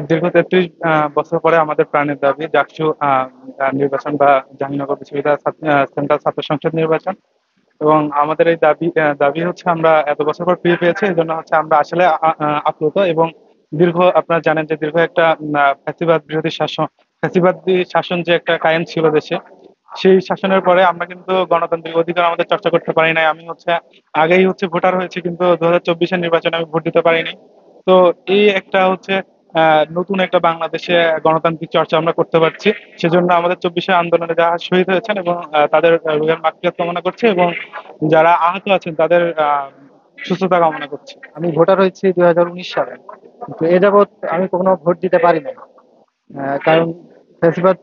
দীর্ঘ 33 বছর পরে আমাদের প্রাণের দাবি ডাকসু নির্বাচন বা জাহাঙ্গীরনগর বিশ্ববিদ্যালয় সেন্ট্রাল ছাত্র সংসদ নির্বাচন। এবং আমাদের এই দাবি হচ্ছে আমরা এত বছর পর ফিরে পেয়েছি, এই জন্য হচ্ছে আমরা আসলে আপ্লুত। এবং আপনারা জানেন যে দীর্ঘ একটা ফ্যাসিবাদ বিরোধী শাসন, ফ্যাসিবাদী শাসন যে একটা কায়েম ছিল দেশে, সেই শাসনের পরে আমরা কিন্তু গণতান্ত্রিক অধিকার আমাদের চর্চা করতে পারি নাই। আমি হচ্ছে আগেই হচ্ছে ভোটার হয়েছে, কিন্তু 2024-এর নির্বাচনে আমি ভোট দিতে পারিনি। তো এই একটা হচ্ছে নতুন একটা বাংলাদেশে গণতান্ত্রিক চর্চা আমরা করতে পারছি। সেজন্য আমাদের 24-এর আন্দোলনে যারা শহীদ হয়েছেন এবং তাদের রুহের মাগফিরাত কামনা করছি, এবং যারা আহত আছেন তাদের সুস্থতা কামনা করছি। আমি ভোটার হয়েছি 2019 সালে, কিন্তু এ যাবৎ আমি কখনো ভোট দিতে পারি নাই। কারণ ফ্যাসিবাদ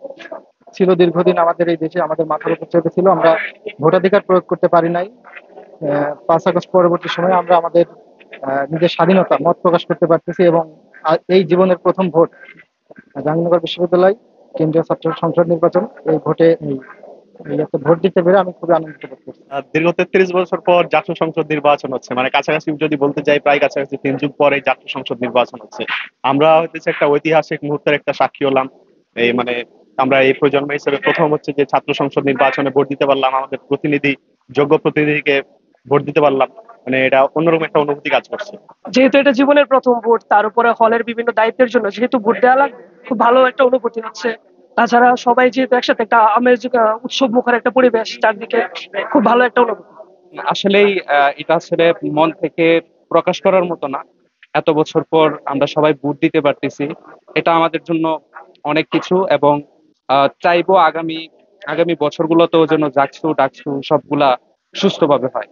ছিল দীর্ঘদিন আমাদের এই দেশে, আমাদের মাথার উপর চেপে ছিল। আমরা ভোটাধিকার প্রয়োগ করতে পারি নাই। 5 আগস্ট পরবর্তী সময়ে আমরা আমাদের নিজের স্বাধীনতা মত প্রকাশ করতে পারতেছি, এবং এই জীবনের প্রথম ভোট জাহাঙ্গীরনগর বিশ্ববিদ্যালয় কেন্দ্রীয় ছাত্র সংসদ নির্বাচন, এই ভোটে এই একটা ভোট দিতে পেরে আমি খুবই আনন্দিত বোধ করছি। দীর্ঘ 33 বছর পর জাতীয় সংসদ নির্বাচন হচ্ছে, মানে কাছাকাছি যদি বলতে যাই প্রায় কাছাকাছি 3 যুগ পরে জাতীয় সংসদ নির্বাচন হচ্ছে। আমরা হচ্ছে একটা ঐতিহাসিক মুহূর্তের একটা সাক্ষী হলাম। এই মানে আমরা এই প্রজন্ম হিসেবে প্রথম হচ্ছে যে ছাত্র সংসদ নির্বাচনে ভোট দিতে পারলাম, আমাদের প্রতিনিধি, যোগ্য প্রতিনিধিকে ভোট দিতে পারলাম। মানে এটা অন্যরকম একটা অনুভূতি কাজ করছে। যেহেতু এটা জীবনের প্রথম ভোট, তার উপরে হলের বিভিন্ন দায়িত্বের জন্য যেহেতু ভোট দেওয়া লাগবে, খুব ভালো একটা অনুভূতি হচ্ছে। তাছাড়া সবাই যেহেতু একসাথে, একটা আমেজ, উৎসব মুখর একটা পরিবেশ চারদিকে, খুব ভালো একটা অনুভূতি। আসলেই এটা আসলে মন থেকে প্রকাশ করার মতো না। এত বছর পর আমরা সবাই ভোট দিতে পারতেছি, এটা আমাদের জন্য অনেক কিছু। এবং চাইবো আগামী আগামী বছরগুলোতেও যেন জাকসু ডাকসু সবগুলা সুস্থভাবে হয়।